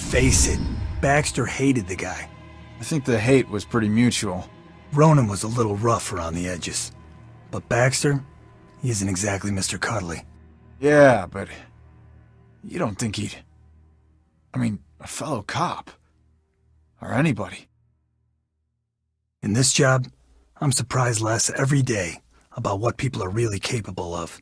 face it, Baxter hated the guy. I think the hate was pretty mutual. Ronan was a little rough around the edges. But Baxter, he isn't exactly Mr. Cuddly. Yeah, but you don't think he'd... I mean, a fellow cop. Or anybody. In this job, I'm surprised less every day about what people are really capable of.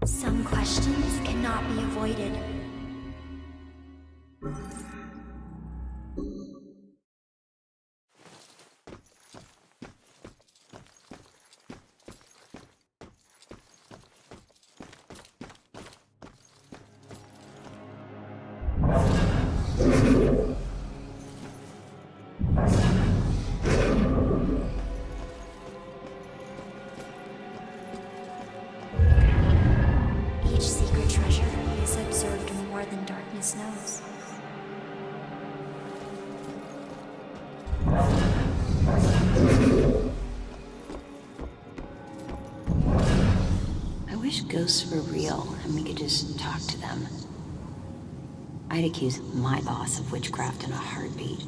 Some questions cannot be avoided. Each secret treasure is observed more than darkness knows. I wish ghosts were real and we could just talk to them. I'd accuse my boss of witchcraft in a heartbeat.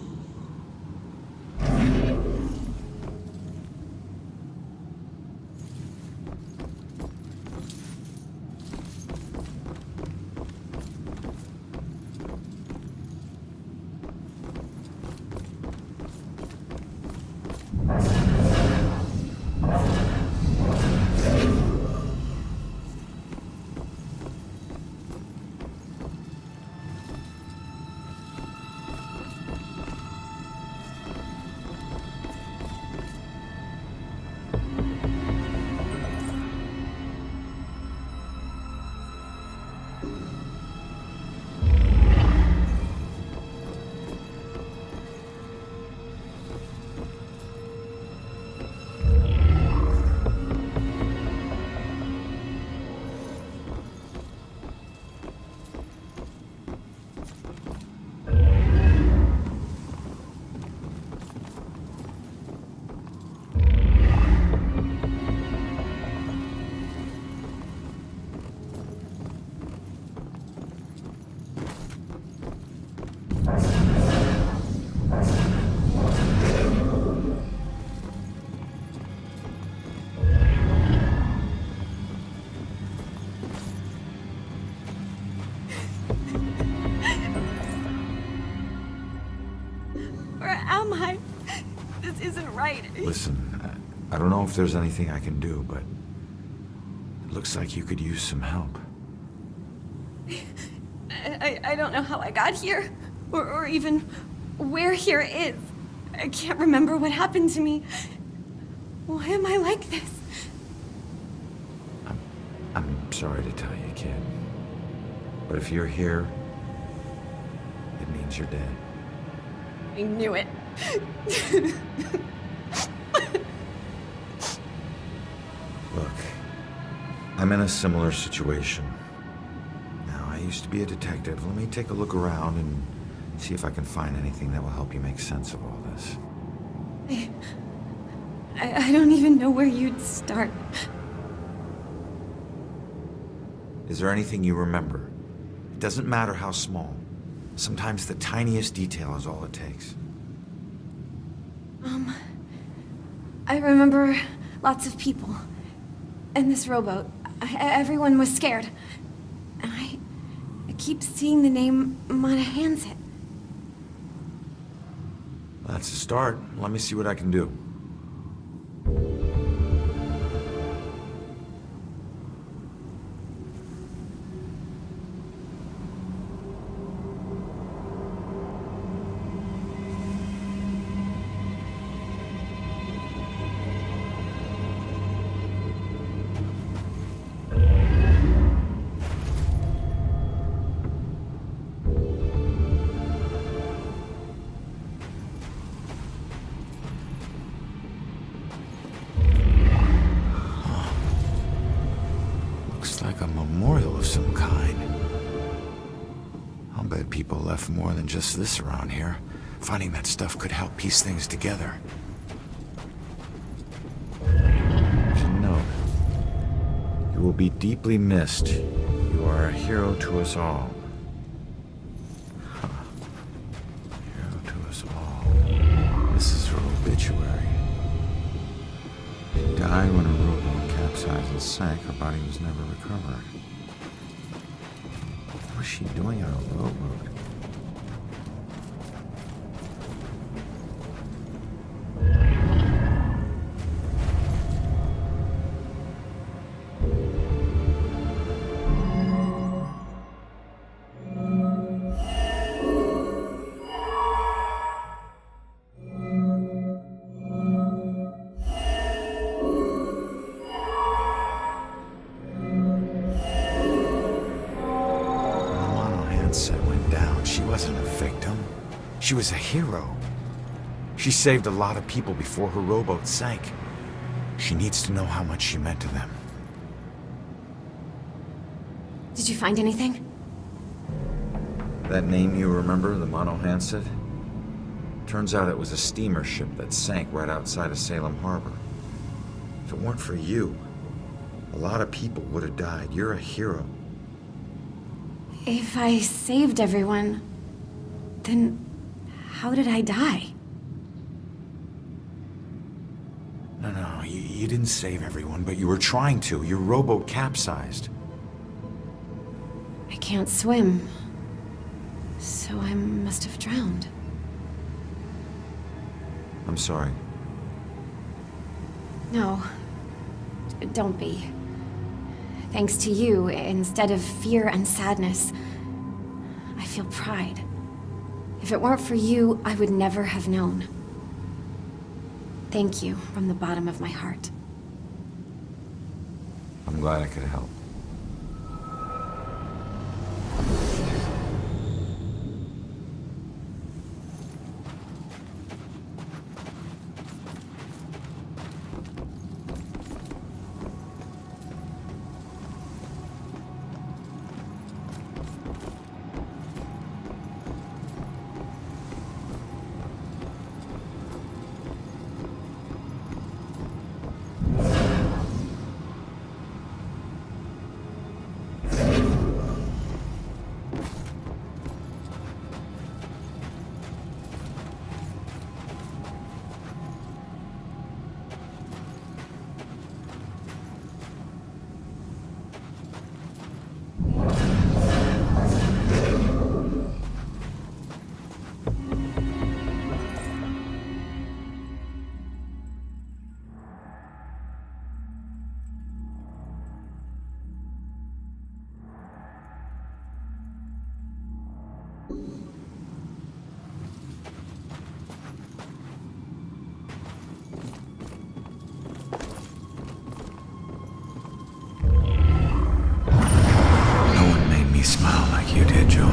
Where am I? This isn't right. Listen, I don't know if there's anything I can do, but it looks like you could use some help. I don't know how I got here, or even where here is. I can't remember what happened to me. Why am I like this? I'm sorry to tell you, kid. But if you're here, it means you're dead. I knew it. Look, I'm in a similar situation. Now, I used to be a detective. Let me take a look around and see if I can find anything that will help you make sense of all this. I don't even know where you'd start. Is there anything you remember? It doesn't matter how small. Sometimes the tiniest detail is all it takes. I remember lots of people. And this rowboat. Everyone was scared. And I keep seeing the name Mata Hanset. That's a start. Let me see what I can do. of some kind. I'll bet people left more than just this around here. Finding that stuff could help piece things together. should note, you will be deeply missed. You are a hero to us all. Huh. Hero to us all. This is her obituary. She died when her rowboat capsized and sank. Her body was never recovered. What was she doing on a rowboat? She wasn't a victim. She was a hero. She saved a lot of people before her rowboat sank. She needs to know how much she meant to them. Did you find anything? That name you remember, the Mono Hanset? Turns out it was a steamer ship that sank right outside of Salem Harbor. If it weren't for you, a lot of people would have died. You're a hero. If I saved everyone, then how did I die? No, you didn't save everyone, but you were trying to. Your rowboat capsized. I can't swim, so I must have drowned. I'm sorry. No, don't be. Thanks to you, instead of fear and sadness, I feel pride. If it weren't for you, I would never have known. Thank you from the bottom of my heart. I'm glad I could help. Smile like you did, Jules.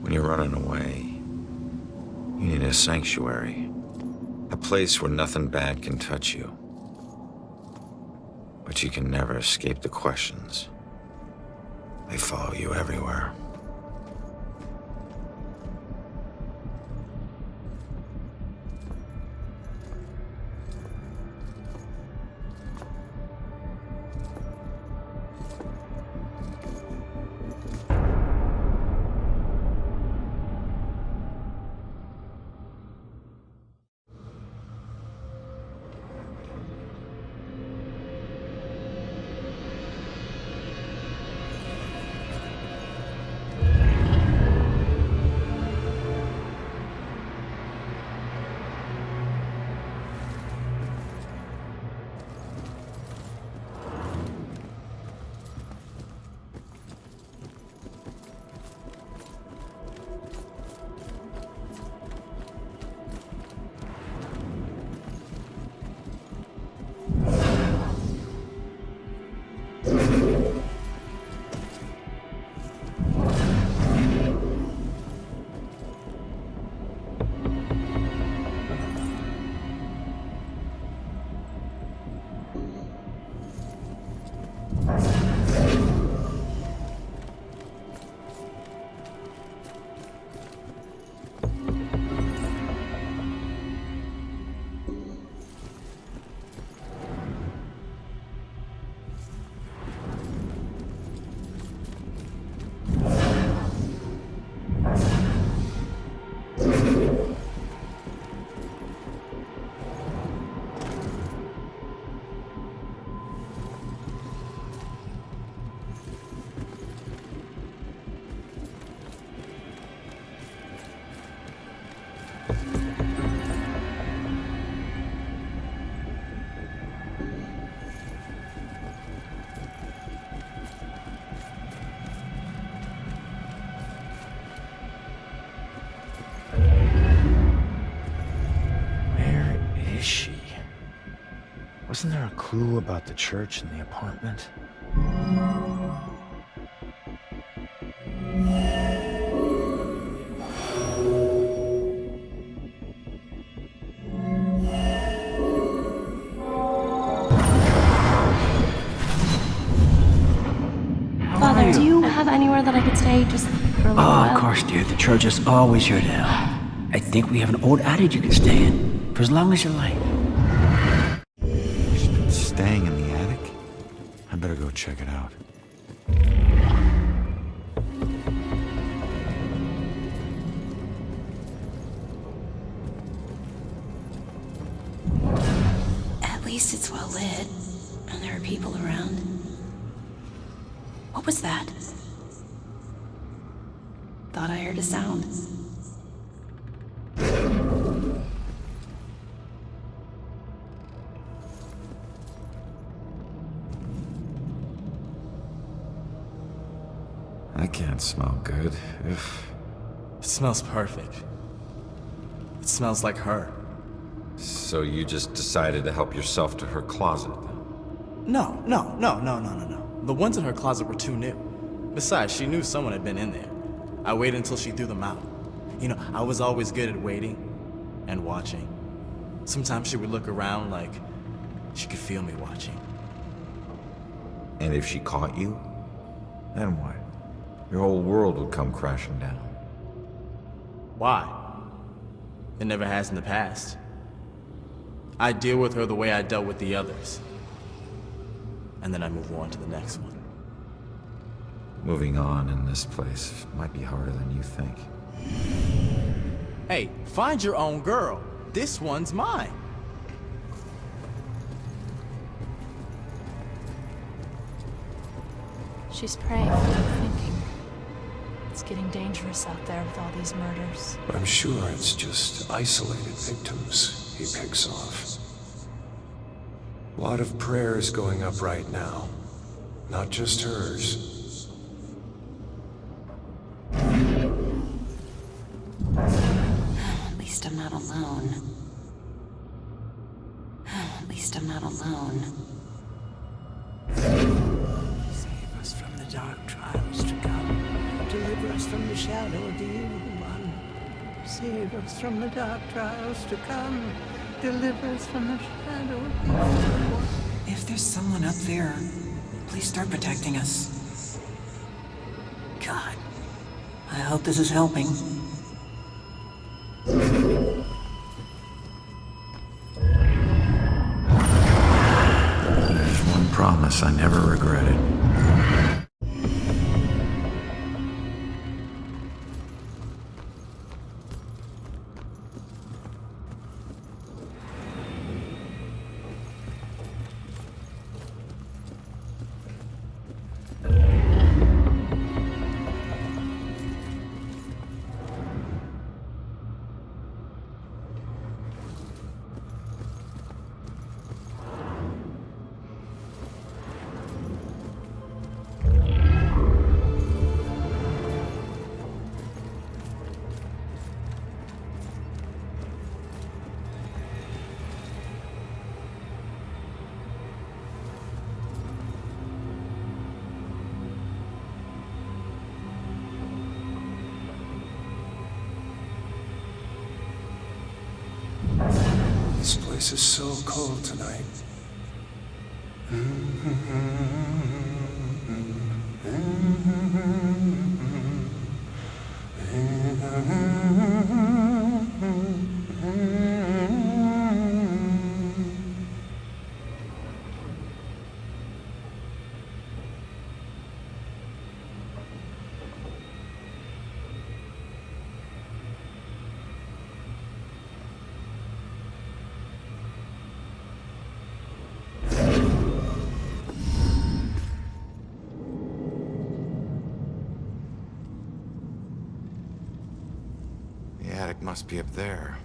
When you're running away, you need a sanctuary. A place where nothing bad can touch you. But you can never escape the questions. They follow you everywhere. Wasn't there a clue about the church in the apartment? Father, do you have anywhere that I could stay just for a little while? Of course, dear. The church is always here to help. I think we have an old attic you can stay in for as long as you like. She's been staying in the attic? I better go check it out. At least it's well lit, and there are people around. What was that? Thought I heard a sound. That can't smell good. Ugh. It smells perfect. It smells like her. So you just decided to help yourself to her closet, then? No. The ones in her closet were too new. Besides, she knew someone had been in there. I waited until she threw them out. You know, I was always good at waiting and watching. Sometimes she would look around like she could feel me watching. And if she caught you, then what? Your whole world would come crashing down. Why? It never has in the past. I deal with her the way I dealt with the others. And then I move on to the next one. Moving on in this place might be harder than you think. Hey, find your own girl. This one's mine. She's praying without thinking. It's getting dangerous out there with all these murders. I'm sure it's just isolated victims he picks off. A lot of prayers going up right now. Not just hers. At least I'm not alone. At least I'm not alone. Save us from the dark trials to come. Deliver us from the shadow of the evil one. Save us from the dark trials to come. Deliver us from the shadow of the evil one. If there's someone up there, please start protecting us. God, I hope this is helping. There's one promise I never regretted. This place is so cold tonight. The attic must be up there.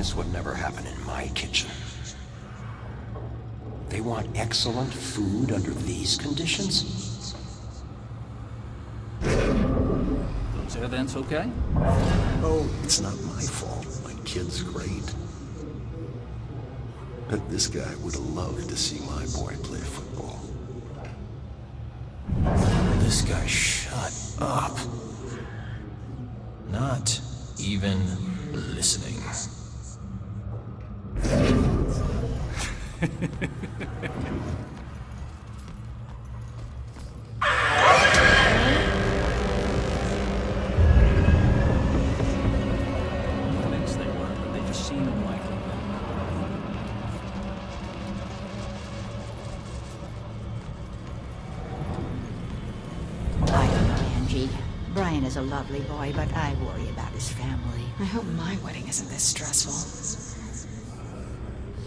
This would never happen in my kitchen. They want excellent food under these conditions? Those evidence okay? Oh, it's not my fault. My kid's great. But this guy would have loved to see my boy play football. This guy, shut up. Not even listening. Convinced they were, but they just seemed unlikely. I don't know, Angie. Brian is a lovely boy, but I worry about his family. I hope my wedding isn't this stressful.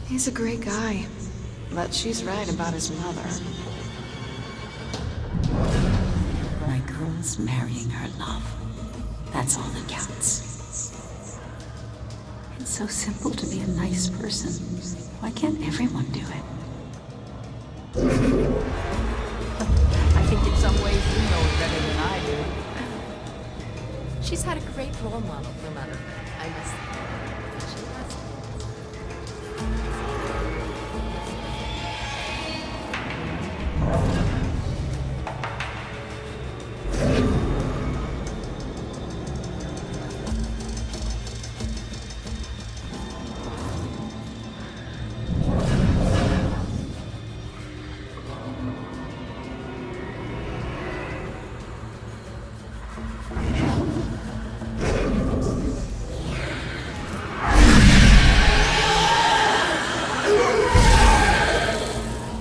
He's a great guy, but she's right about his mother. My girl's marrying her love. That's all that counts. It's so simple to be a nice person. Why can't everyone do it? I think in some ways you know it better than I do. She's had a great role model for Mother. I must say. She has.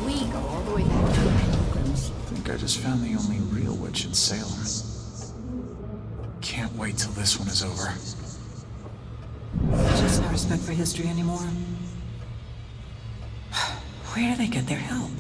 We go all the way back to the Pilgrims. I think I just found the only real witch in Salem. Can't wait till this one is over. Just no respect for history anymore. Where do they get their help?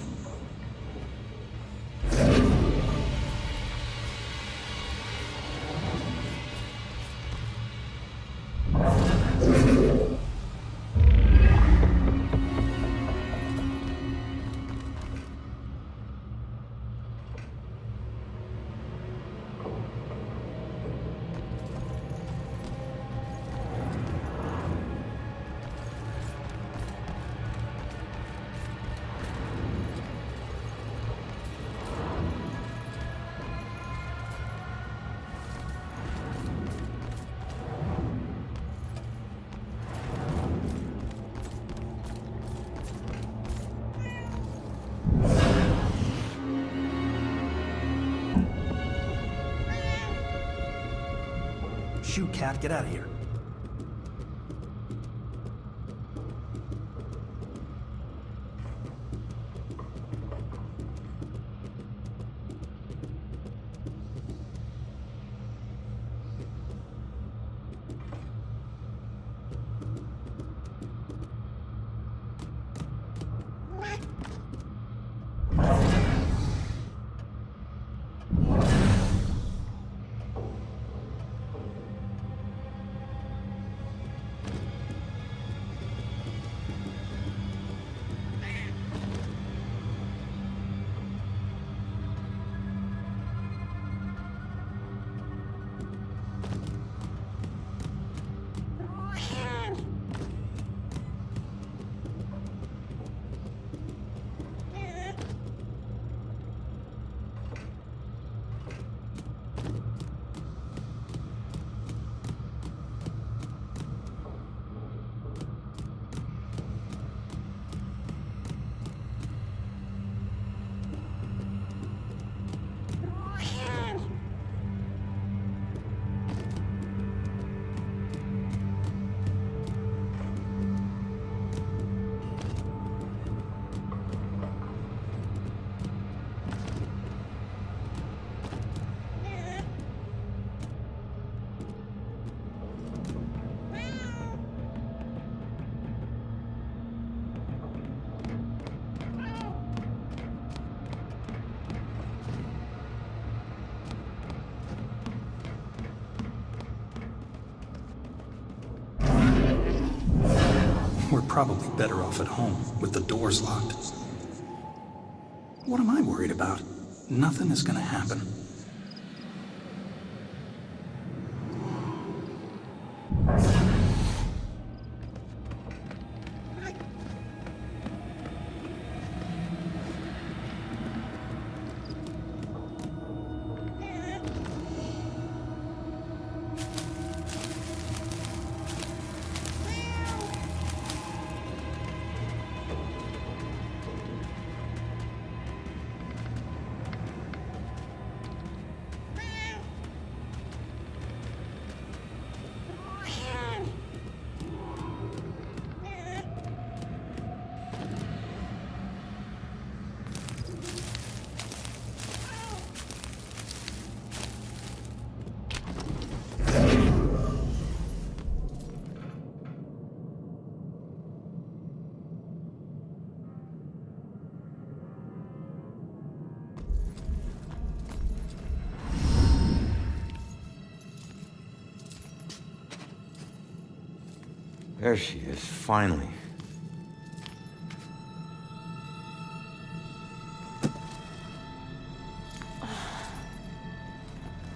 Shoot, Cat, get out of here. probably better off at home, with the doors locked. What am I worried about? Nothing is gonna happen. There she is, finally.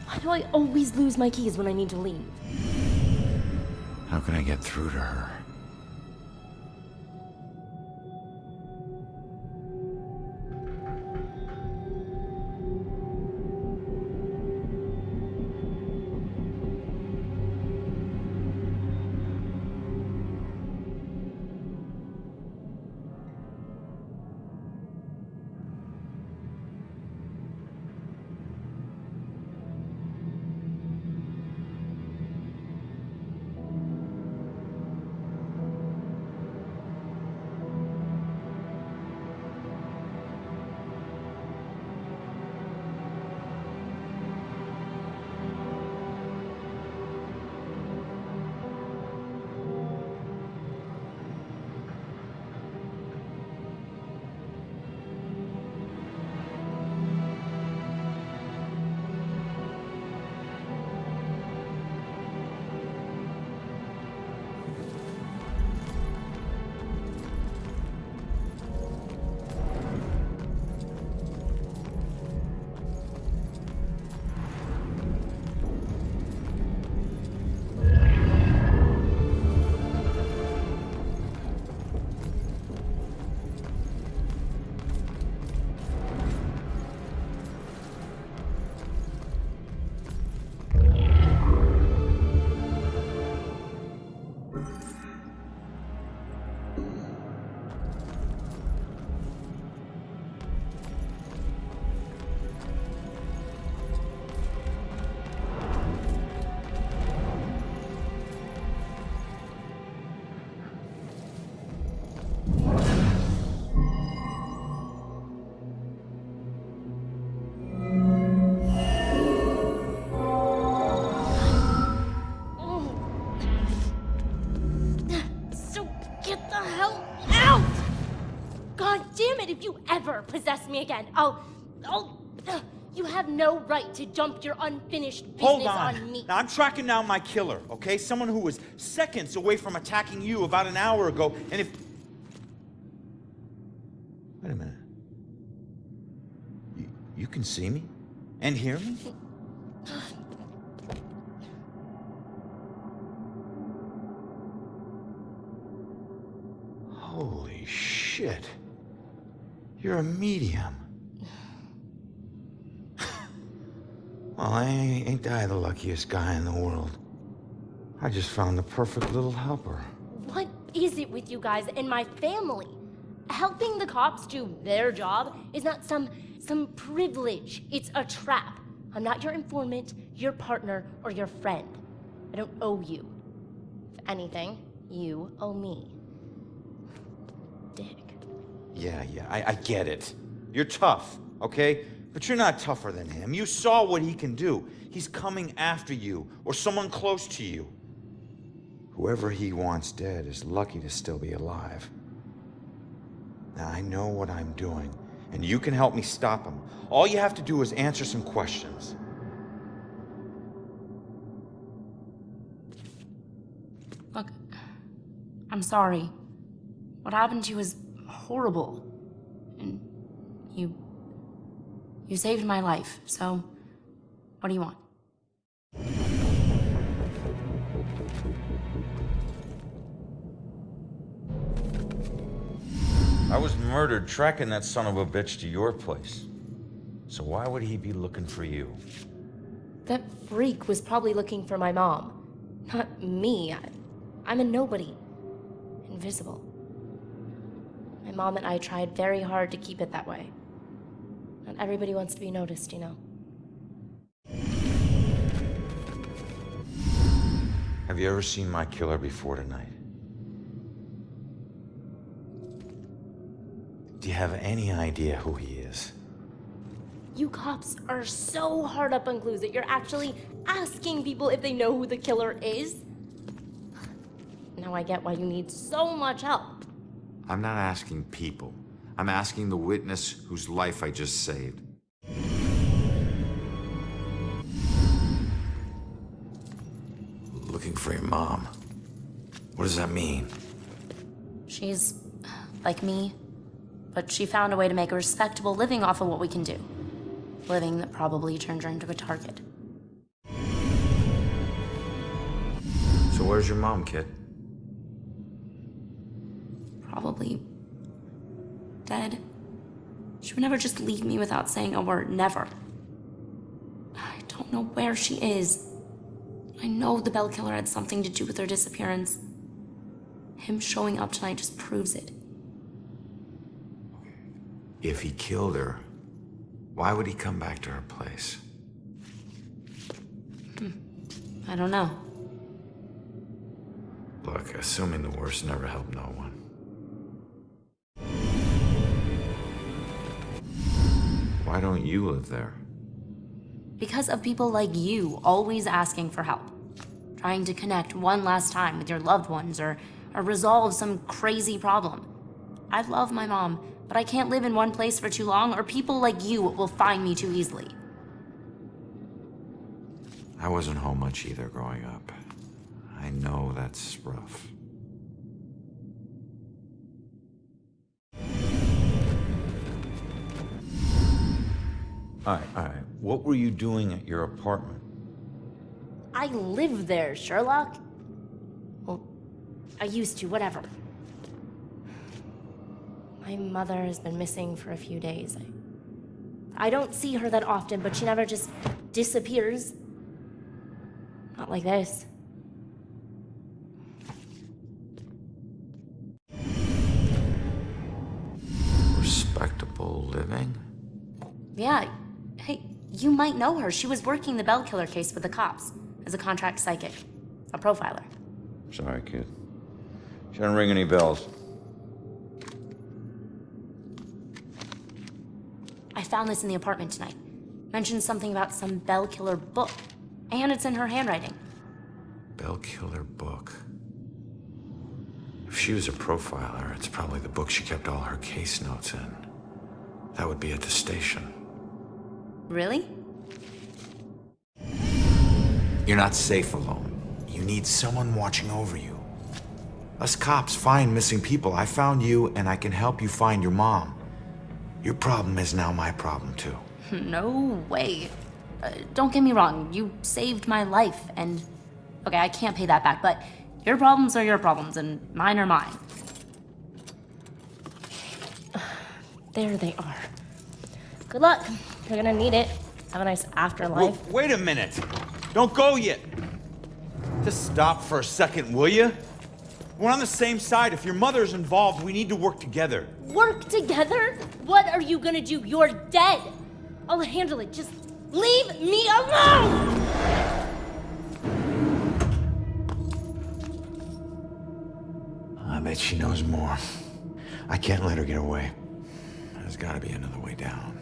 Why do I always lose my keys when I need to leave? How can I get through to her? If you ever possess me again, you have no right to dump your unfinished business Hold on. on me. Now, I'm tracking down my killer, okay? Someone who was seconds away from attacking you about an hour ago, and if... Wait a minute. You can see me? And hear me? Holy shit. You're a medium. Well, ain't I the luckiest guy in the world? I just found the perfect little helper. What is it with you guys and my family? Helping the cops do their job is not some privilege. It's a trap. I'm not your informant, your partner, or your friend. I don't owe you. If anything, you owe me. Dick. Yeah, I get it. You're tough, okay? But you're not tougher than him. You saw what he can do. He's coming after you, or someone close to you. Whoever he wants dead is lucky to still be alive. Now, I know what I'm doing, and you can help me stop him. All you have to do is answer some questions. Look, I'm sorry. What happened to you was horrible. And you saved my life, so what do you want? I was murdered tracking that son of a bitch to your place. So why would he be looking for you? That freak was probably looking for my mom. Not me. I'm a nobody. Invisible. My mom and I tried very hard to keep it that way. Not everybody wants to be noticed, you know. Have you ever seen my killer before tonight? Do you have any idea who he is? You cops are so hard up on clues that you're actually asking people if they know who the killer is. Now I get why you need so much help. I'm not asking people. I'm asking the witness whose life I just saved. Looking for your mom. What does that mean? She's like me, but she found a way to make a respectable living off of what we can do. Living that probably turned her into a target. So where's your mom, kid? Probably dead. She would never just leave me without saying a word, never. I don't know where she is. I know the Bell Killer had something to do with her disappearance. Him showing up tonight just proves it. If he killed her, why would he come back to her place? I don't know. Look, assuming the worst never helped no one. Why don't you live there? Because of people like you always asking for help. Trying to connect one last time with your loved ones or resolve some crazy problem. I love my mom, but I can't live in one place for too long or people like you will find me too easily. I wasn't home much either growing up. I know that's rough. All right. What were you doing at your apartment? I live there, Sherlock. Well, I used to, whatever. My mother has been missing for a few days. I don't see her that often, but she never just disappears. Not like this. Respectable living? Yeah. Hey, you might know her. She was working the Bell Killer case with the cops as a contract psychic, a profiler. Sorry, kid. She doesn't ring any bells. I found this in the apartment tonight. Mentioned something about some Bell Killer book. And it's in her handwriting. Bell Killer book. If she was a profiler, it's probably the book she kept all her case notes in. That would be at the station. Really? You're not safe alone. You need someone watching over you. Us cops find missing people. I found you, and I can help you find your mom. Your problem is now my problem, too. No way. Don't get me wrong, you saved my life, and... Okay, I can't pay that back, but your problems are your problems, and mine are mine. There they are. Good luck. You're gonna need it. Have a nice afterlife. Whoa, wait a minute. Don't go yet. Just stop for a second, will you? We're on the same side. If your mother's involved, we need to work together. Work together? What are you gonna do? You're dead. I'll handle it. Just leave me alone! I bet she knows more. I can't let her get away. There's gotta be another way down.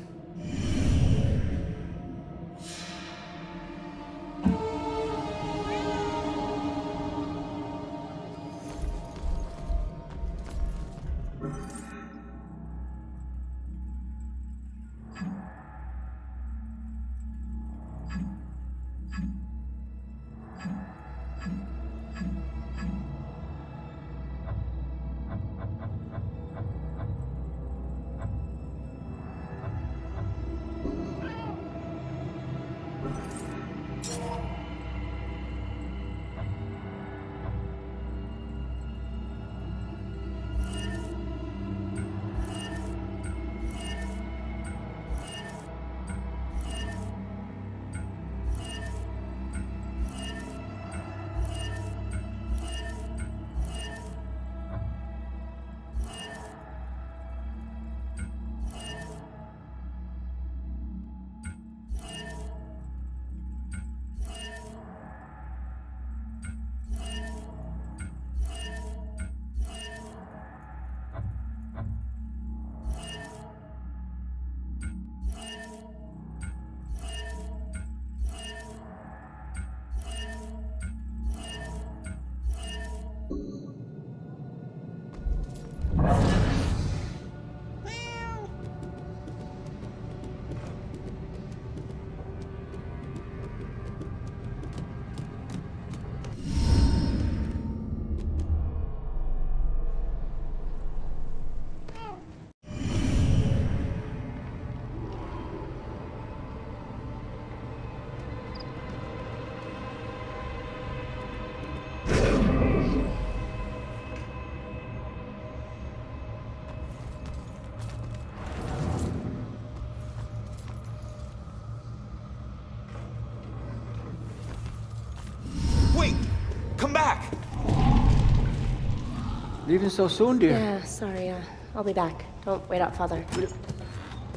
Leaving so soon, dear? Yeah, sorry. I'll be back. Don't wait up, Father.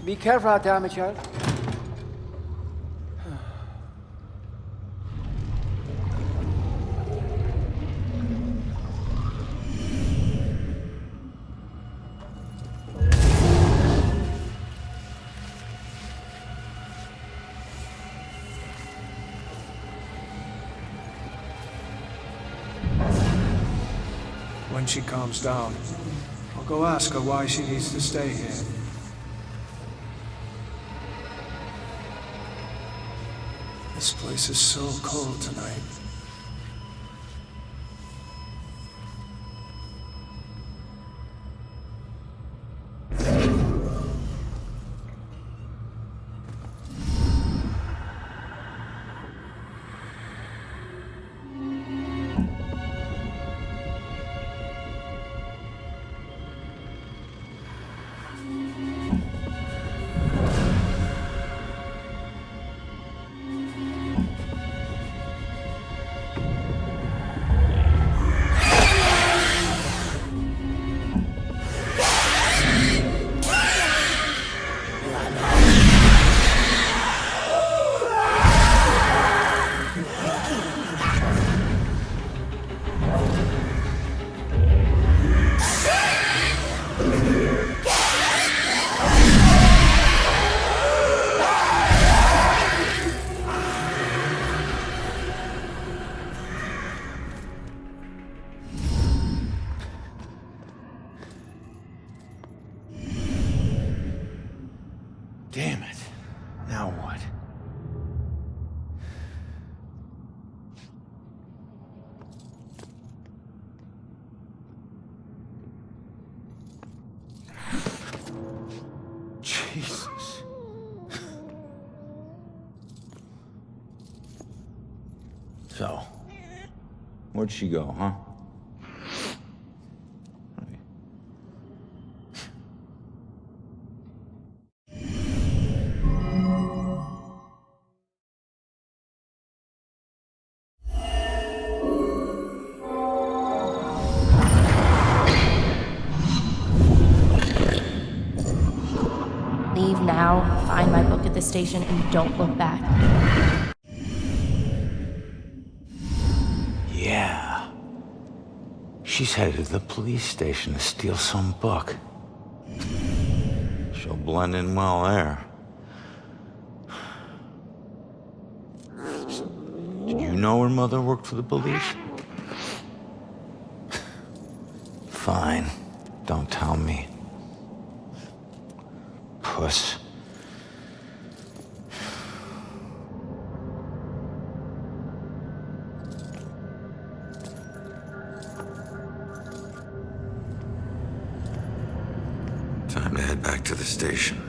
Be careful out there, my child. When she calms down, I'll go ask her why she needs to stay here. This place is so cold tonight. Damn it. Now what? Jesus. So, where'd she go, huh? Leave now, find my book at the station, and don't look back. Yeah. She's headed to the police station to steal some book. She'll blend in well there. Did you know her mother worked for the police? Fine. Don't tell me. Puss. Time to head back to the station.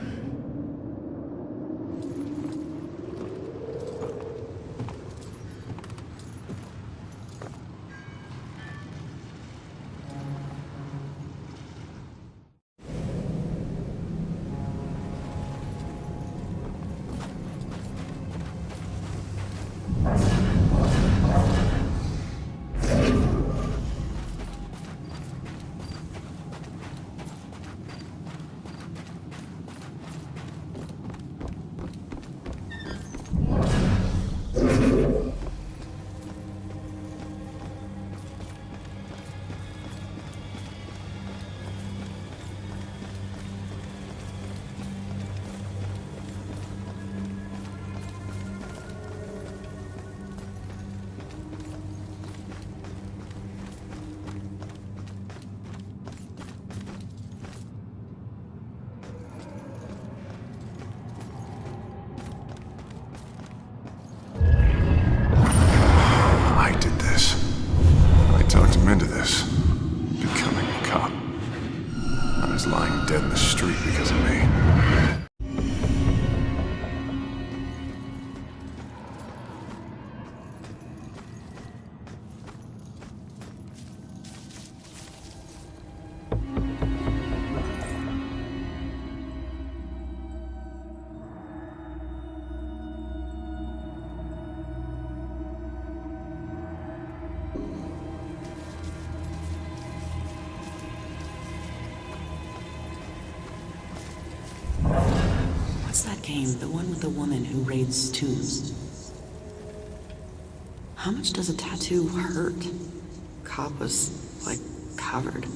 game? The one with the woman who raids tombs. How much does a tattoo hurt? Cop was, like, covered.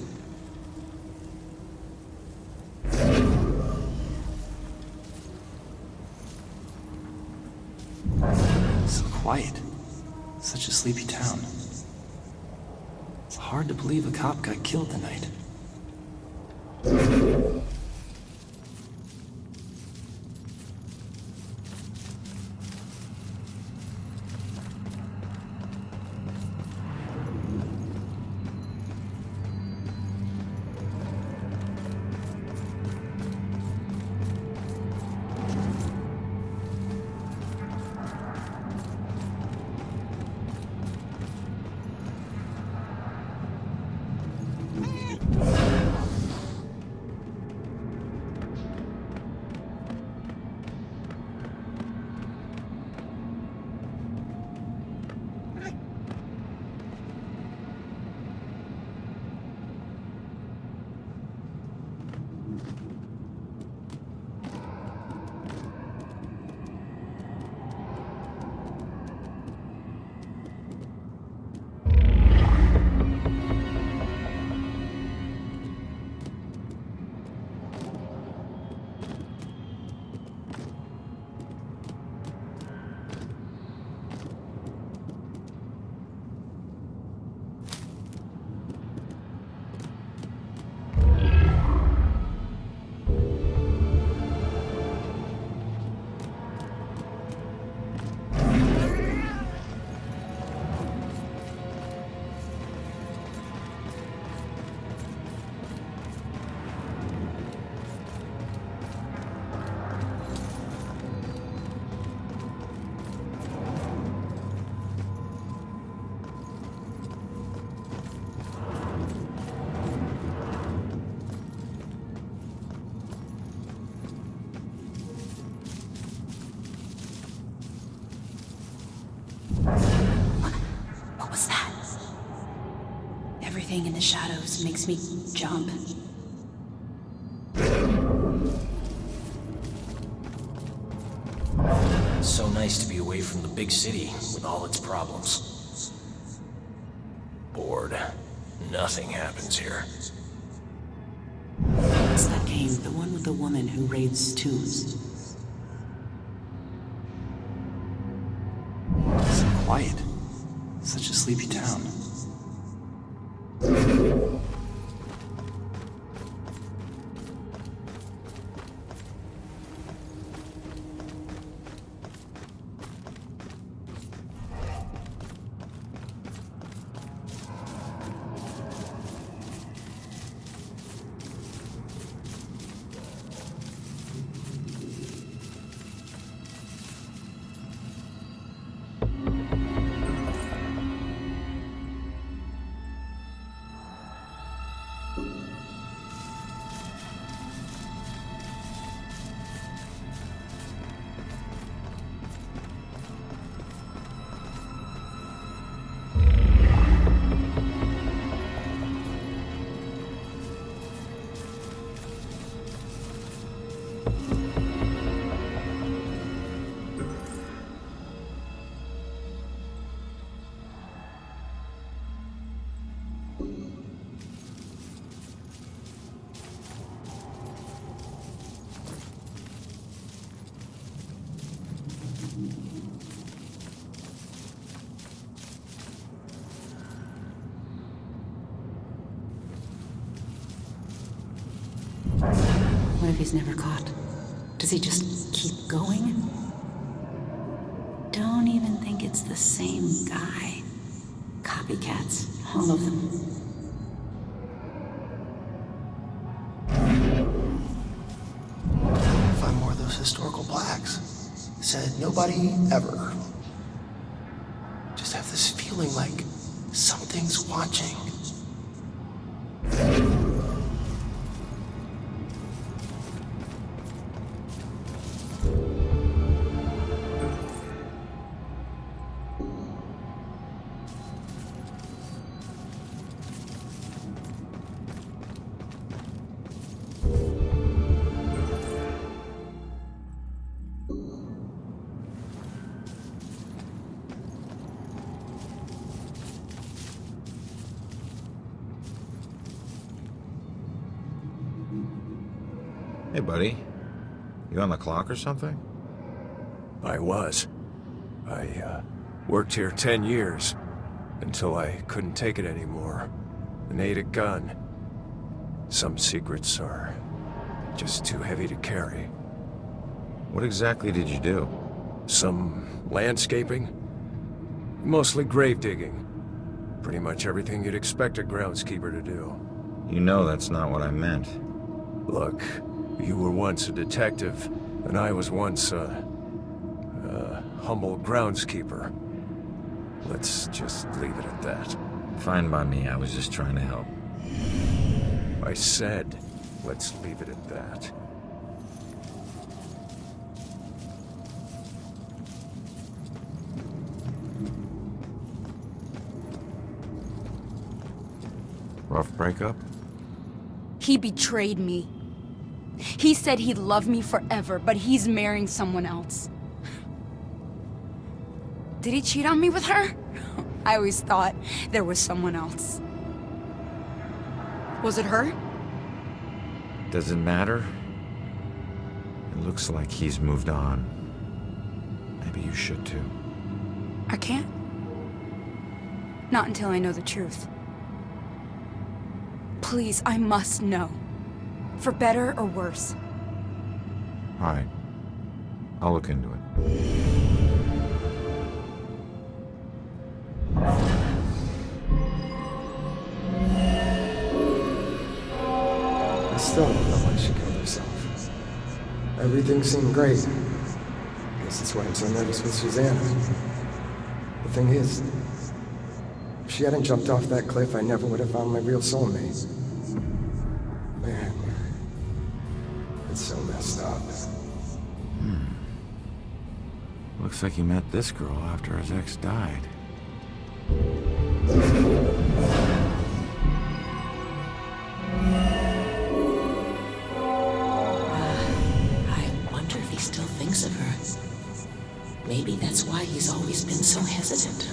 So quiet. Such a sleepy town. It's hard to believe a cop got killed tonight. What was that? Everything in the shadows makes me jump. So nice to be away from the big city with all its problems. Bored. Nothing happens here. What's that game? The one with the woman who raids tombs. So quiet. Such a sleepy town. What if he's never caught? Does he just keep going? Don't even think it's the same guy. Copycats, all of them. Find more of those historical plaques. Said nobody ever. Just have this feeling like something's watching. Hey, buddy. You on the clock or something? I was. I worked here 10 years, until I couldn't take it anymore, and ate a gun. Some secrets are just too heavy to carry. What exactly did you do? Some landscaping. Mostly grave digging. Pretty much everything you'd expect a groundskeeper to do. You know that's not what I meant. Look, you were once a detective, and I was once a humble groundskeeper. Let's just leave it at that. Fine by me, I was just trying to help. I said, let's leave it at that. Rough breakup? He betrayed me. He said he'd love me forever, but he's marrying someone else. Did he cheat on me with her? I always thought there was someone else. Was it her? Does it matter? It looks like he's moved on. Maybe you should too. I can't. Not until I know the truth. Please, I must know. For better or worse. All right. I'll look into it. I still don't know why she killed herself. Everything seemed great. Guess that's why I'm so nervous with Susanna. The thing is, if she hadn't jumped off that cliff, I never would have found my real soulmate. Man, it's so messed up. Looks like he met this girl after his ex died. I wonder if he still thinks of her. Maybe that's why he's always been so hesitant.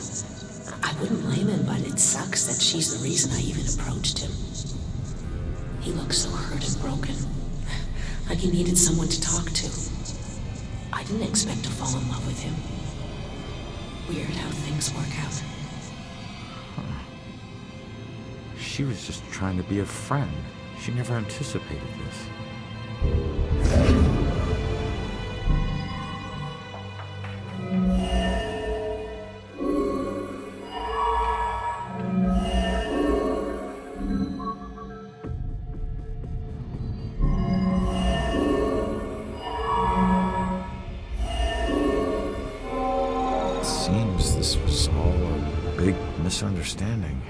I wouldn't blame him, but it sucks that she's the reason I even approached him. He looks so hurt and broken. Like he needed someone to talk to. I didn't expect to fall in love with him. Weird how things work out. She was just trying to be a friend. She never anticipated this. Seems this was all a big misunderstanding.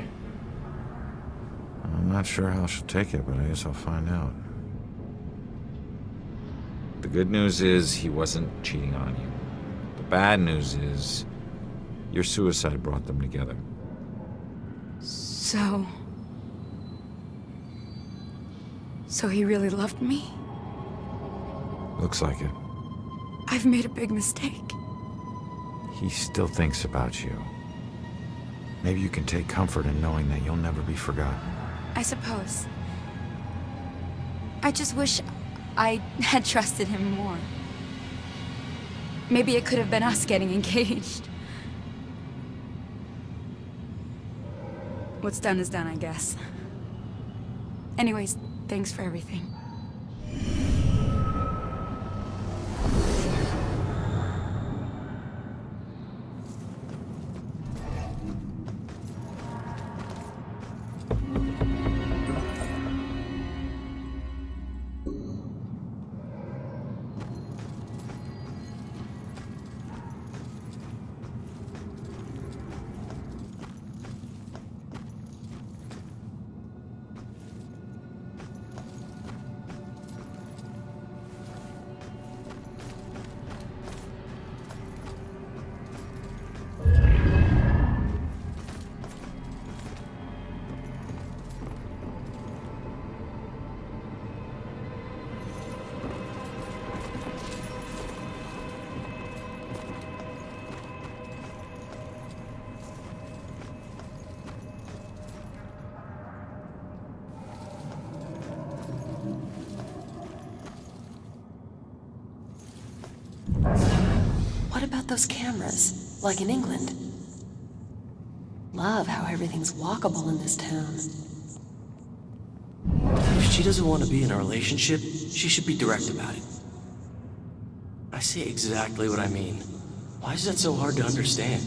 I'm not sure how she'll take it, but I guess I'll find out. The good news is he wasn't cheating on you. The bad news is your suicide brought them together. So he really loved me? Looks like it. I've made a big mistake. He still thinks about you. Maybe you can take comfort in knowing that you'll never be forgotten. I suppose. I just wish I had trusted him more. Maybe it could have been us getting engaged. What's done is done, I guess. Anyways, thanks for everything. What about those cameras, like in England? Love how everything's walkable in this town. If she doesn't want to be in a relationship, she should be direct about it. I say exactly what I mean. Why is that so hard to understand?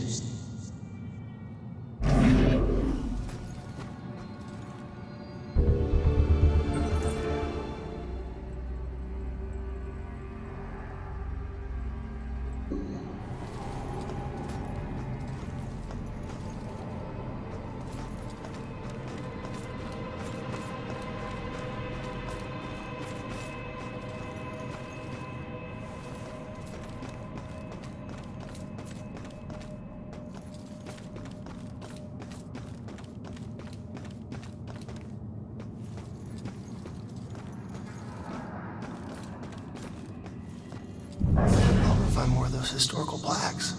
I'll find more of those historical plaques.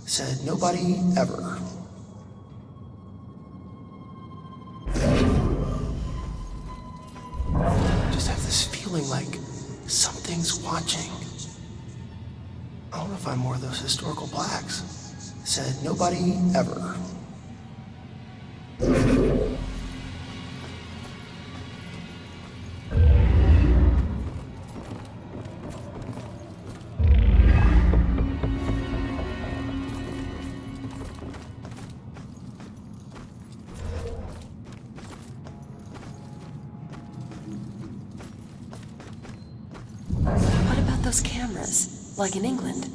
Said nobody ever. Just have this feeling like something's watching. I want to find more of those historical plaques. Said nobody ever. What about those cameras, like in England?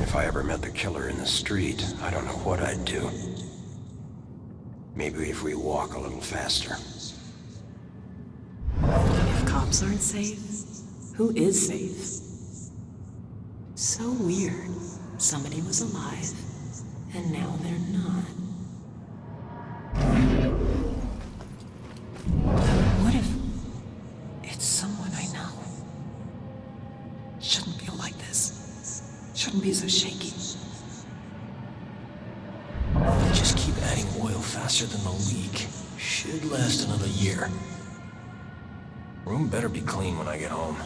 If I ever met the killer in the street, I don't know what I'd do. Maybe if we walk a little faster. If cops aren't safe, who is safe? So weird. Somebody was alive, and now they're not. What if it's someone I know? Shouldn't feel like this. Shouldn't be so shaky. Just keep adding oil faster than the leak. Should last another year. Room better be clean when I get home.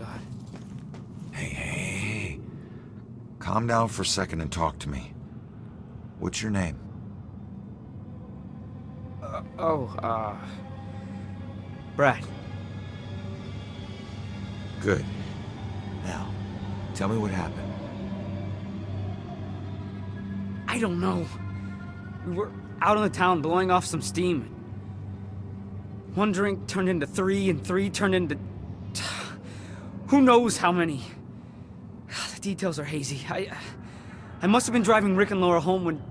God. Hey. Calm down for a second and talk to me. What's your name? Brad. Good. Now, tell me what happened. I don't know. We were out in the town blowing off some steam. One drink turned into three, and three turned into... who knows how many. The details are hazy. I must have been driving Rick and Laura home when...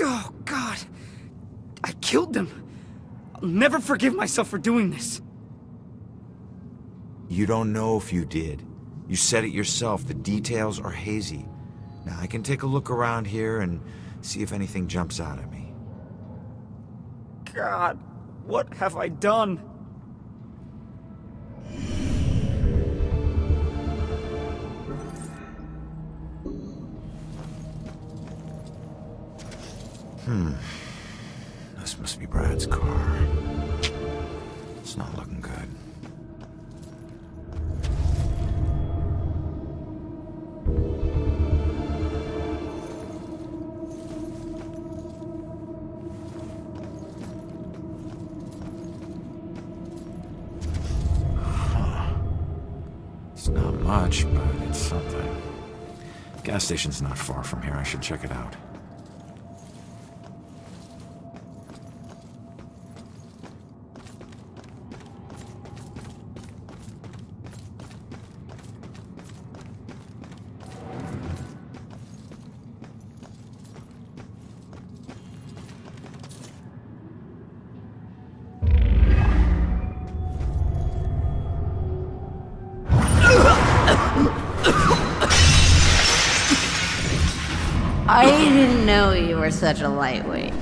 oh, God. I killed them. I'll never forgive myself for doing this. You don't know if you did. You said it yourself. The details are hazy. Now, I can take a look around here and see if anything jumps out at me. God, what have I done? This must be Brad's car. It's not looking good. It's not much, but it's something. Gas station's not far from here. I should check it out. I didn't know you were such a lightweight.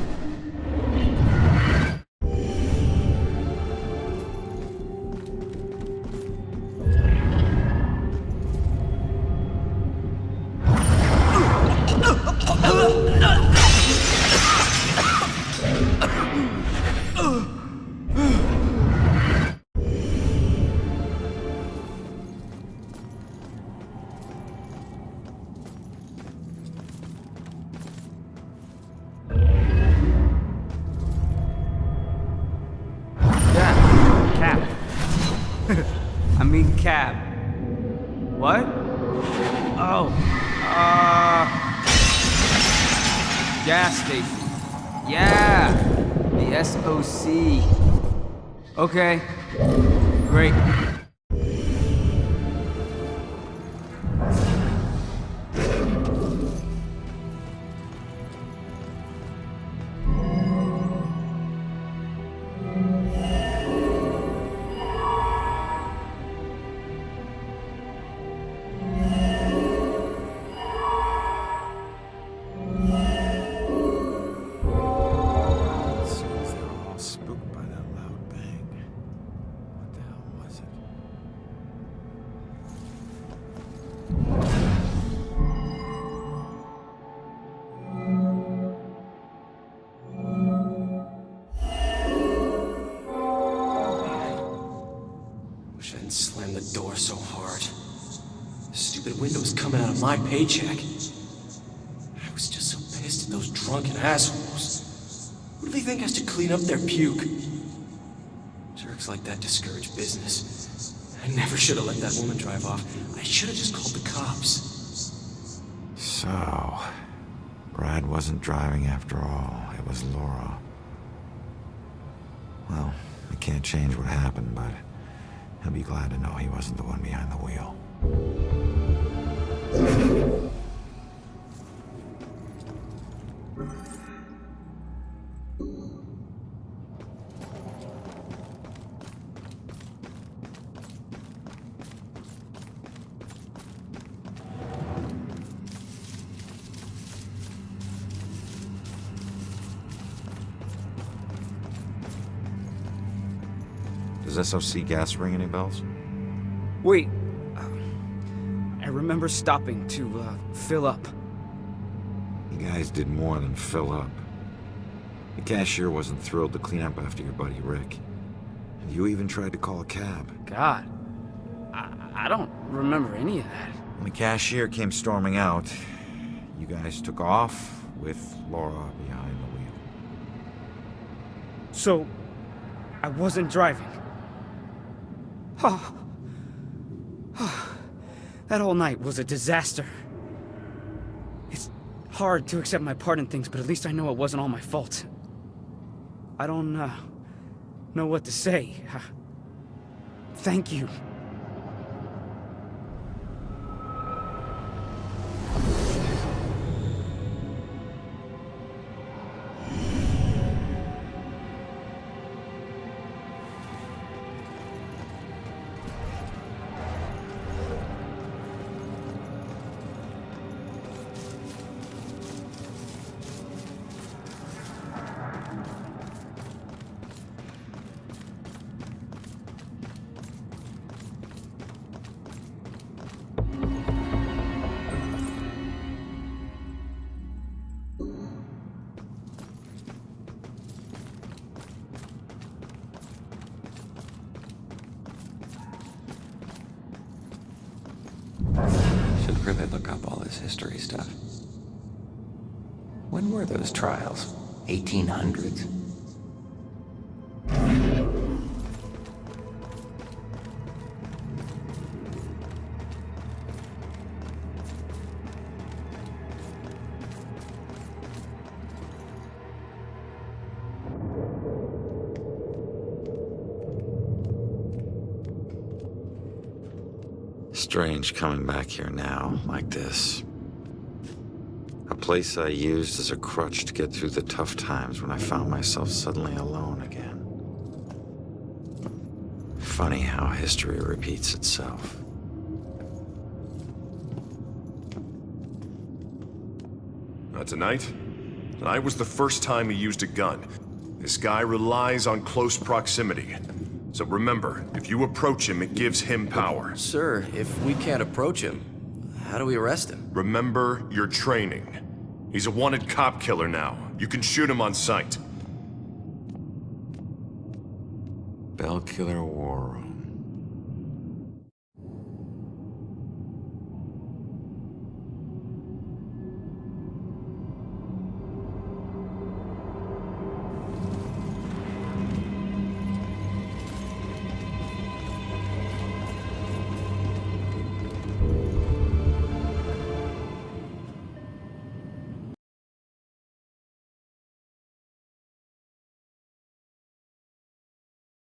Cab. What? Oh. Gas station. Yeah. The SOC. Okay. Great. My paycheck. I was just so pissed at those drunken assholes. Who do they think has to clean up their puke? Jerks like that discourage business. I never should have let that woman drive off. I should have just called the cops. So, Brad wasn't driving after all. It was Laura. Well, we can't change what happened, but he'll be glad to know he wasn't the one behind the wheel. Does SOC gas ring any bells? Wait. I remember stopping to, fill up. You guys did more than fill up. The cashier wasn't thrilled to clean up after your buddy Rick. And you even tried to call a cab. God. I don't remember any of that. When the cashier came storming out, you guys took off with Laura behind the wheel. So, I wasn't driving. That whole night was a disaster. It's hard to accept my part in things, but at least I know it wasn't all my fault. I don't know what to say. Thank you. Should really look up all this history stuff. When were those trials? 1800s? Strange coming back here now, like this. A place I used as a crutch to get through the tough times when I found myself suddenly alone again. Funny how history repeats itself. Tonight was the first time he used a gun. This guy relies on close proximity. So remember, if you approach him, it gives him power. Sir, if we can't approach him, how do we arrest him? Remember your training. He's a wanted cop killer now. You can shoot him on sight. Bellkiller War Room.